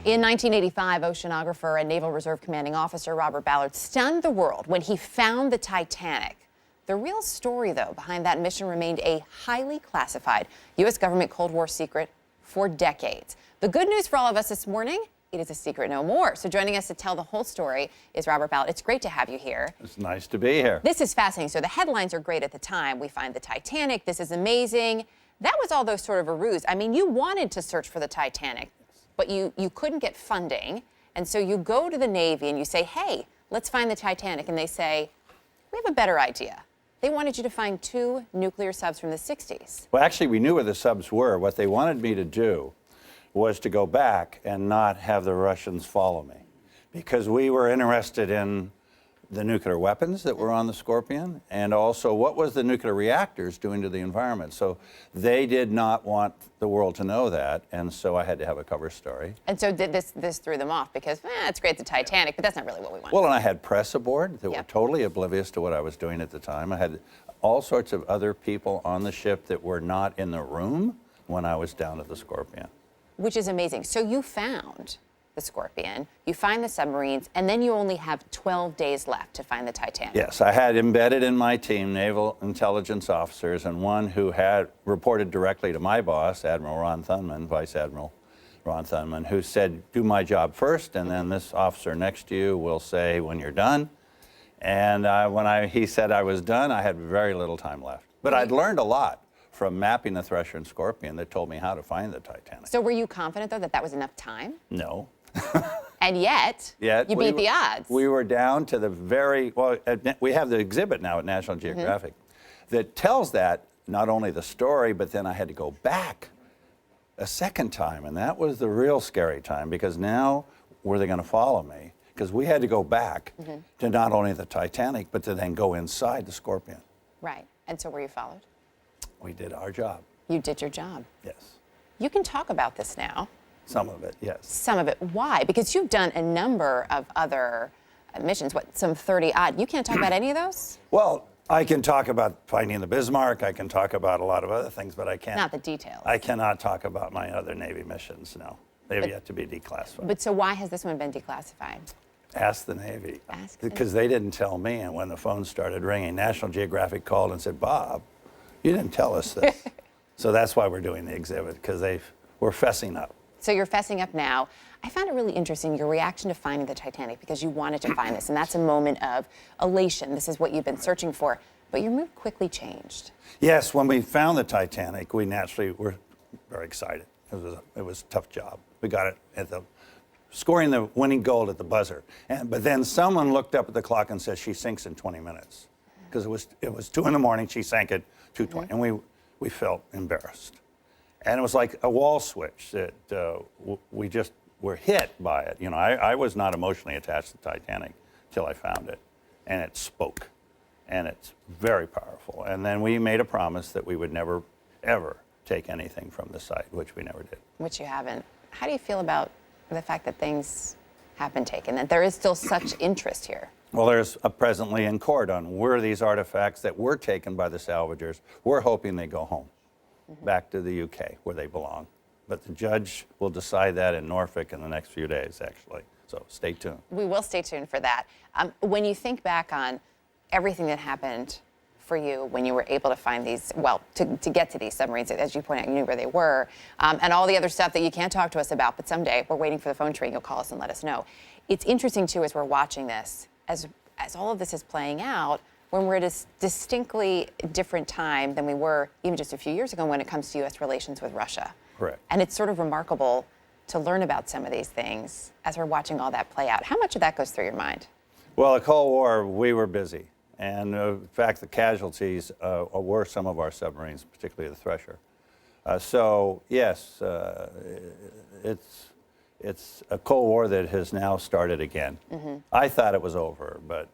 In 1985, oceanographer and Naval Reserve Commanding Officer Robert Ballard stunned the world when he found the Titanic. The real story, though, behind that mission remained a highly classified U.S. government Cold War secret for decades. The good news for all of us this morning, it is a secret no more. So joining us to tell the whole story is Robert Ballard. It's great to have you here. It's nice to be here. This is fascinating. So the headlines are great at the time. We find the Titanic. This is amazing. That was all those sort of a ruse. I mean, you wanted to search for the Titanic, but you couldn't get funding. And so you go to the Navy and you say, hey, let's find the Titanic. And they say, we have a better idea. They wanted you to find 2 nuclear subs from the 60s. Well, actually, we knew where the subs were. What they wanted me to do was to go back and not have the Russians follow me, because we were interested in the nuclear weapons that were on the Scorpion, and also what was the nuclear reactors doing to the environment. So they did not want the world to know that, and so I had to have a cover story. And so this threw them off because, it's great, the Titanic, but that's not really what we want. Well, and I had press aboard that were totally oblivious to what I was doing at the time. I had all sorts of other people on the ship that were not in the room when I was down at the Scorpion. Which is amazing. So you found the Scorpion, you find the submarines, and then you only have 12 days left to find the Titanic. Yes, I had embedded in my team naval intelligence officers, and one who had reported directly to my boss, Admiral Ron Thunman, Vice Admiral Ron Thunman, who said, do my job first, and then this officer next to you will say when you're done. And when he said I was done, I had very little time left. But I'd learned a lot from mapping the Thresher and Scorpion that told me how to find the Titanic. So were you confident, though, that that was enough time? No. And yet you beat the odds. We were down to the very, well, we have the exhibit now at National Geographic that tells that, not only the story, but then I had to go back a second time, and that was the real scary time, because now were they going to follow me? Because we had to go back to not only the Titanic, but to then go inside the Scorpion. Right. And so were you followed? We did our job. You did your job. Yes. You can talk about this now. Some of it, yes. Some of it. Why? Because you've done a number of other missions, some 30 odd. You can't talk about any of those? Well, I can talk about finding the Bismarck. I can talk about a lot of other things, but I can't. Not the details. I cannot talk about my other Navy missions, no. They've yet to be declassified. But so why has this one been declassified? Ask the Navy. Ask because they didn't tell me, and when the phone started ringing, National Geographic called and said, Bob, you didn't tell us this. So that's why we're doing the exhibit, because we're fessing up. So you're fessing up now. I found it really interesting, your reaction to finding the Titanic, because you wanted to find this, and that's a moment of elation. This is what you've been searching for. But your mood quickly changed. Yes, when we found the Titanic, we naturally were very excited. It was a tough job. We got it at scoring the winning goal at the buzzer. But then someone looked up at the clock and said, she sinks in 20 minutes. Because it was 2 in the morning, she sank at 2:20, and we felt embarrassed. And it was like a wall switch that we just were hit by it. You know, I was not emotionally attached to the Titanic till I found it, and it spoke, and it's very powerful. And then we made a promise that we would never, ever take anything from the site, which we never did. Which you haven't. How do you feel about the fact that things have been taken, that there is still such interest here? Well, there's presently in court on where these artifacts that were taken by the salvagers, we're hoping they go home. Back to the UK, where they belong. But the judge will decide that in Norfolk in the next few days, actually. So stay tuned. We will stay tuned for that. When you think back on everything that happened for you when you were able to find these, well, to get to these submarines, as you point out, you knew where they were, and all the other stuff that you can't talk to us about, but someday we're waiting for the phone to ring, you'll call us and let us know. It's interesting, too, as we're watching this, as all of this is playing out, when we're at a distinctly different time than we were even just a few years ago when it comes to U.S. relations with Russia. Correct. And it's sort of remarkable to learn about some of these things as we're watching all that play out. How much of that goes through your mind? Well, the Cold War, we were busy. And in fact, the casualties were some of our submarines, particularly the Thresher. So, yes, it's a Cold War that has now started again. I thought it was over, but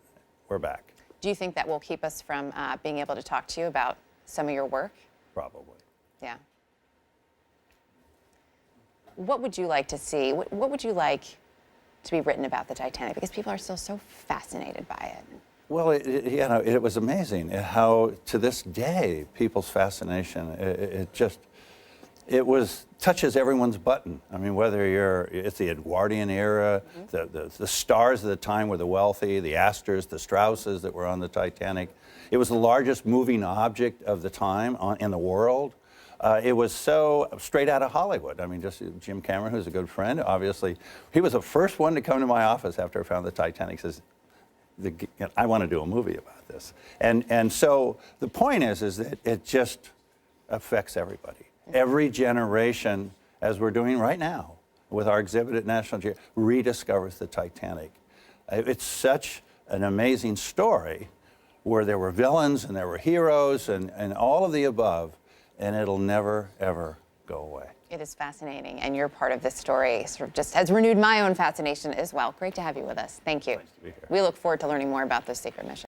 we're back. Do you think that will keep us from being able to talk to you about some of your work? Probably. Yeah. What would you like to see? What would you like to be written about the Titanic? Because people are still so fascinated by it. Well, it was amazing how, to this day, people's fascination, it touches everyone's button. I mean, whether it's the Edwardian era, the stars of the time were the wealthy, the Astors, the Strausses that were on the Titanic. It was the largest moving object of the time in the world. It was so straight out of Hollywood. I mean, just Jim Cameron, who's a good friend, obviously, he was the first one to come to my office after I found the Titanic. Says, I want to do a movie about this. And so the point is that it just affects everybody. Every generation, as we're doing right now with our exhibit at National Geographic, rediscovers the Titanic. It's such an amazing story where there were villains and there were heroes and all of the above, and it'll never, ever go away. It is fascinating, and you're part of this story. Sort of just has renewed my own fascination as well. Great to have you with us. Thank you. Nice to be here. We look forward to learning more about this secret mission.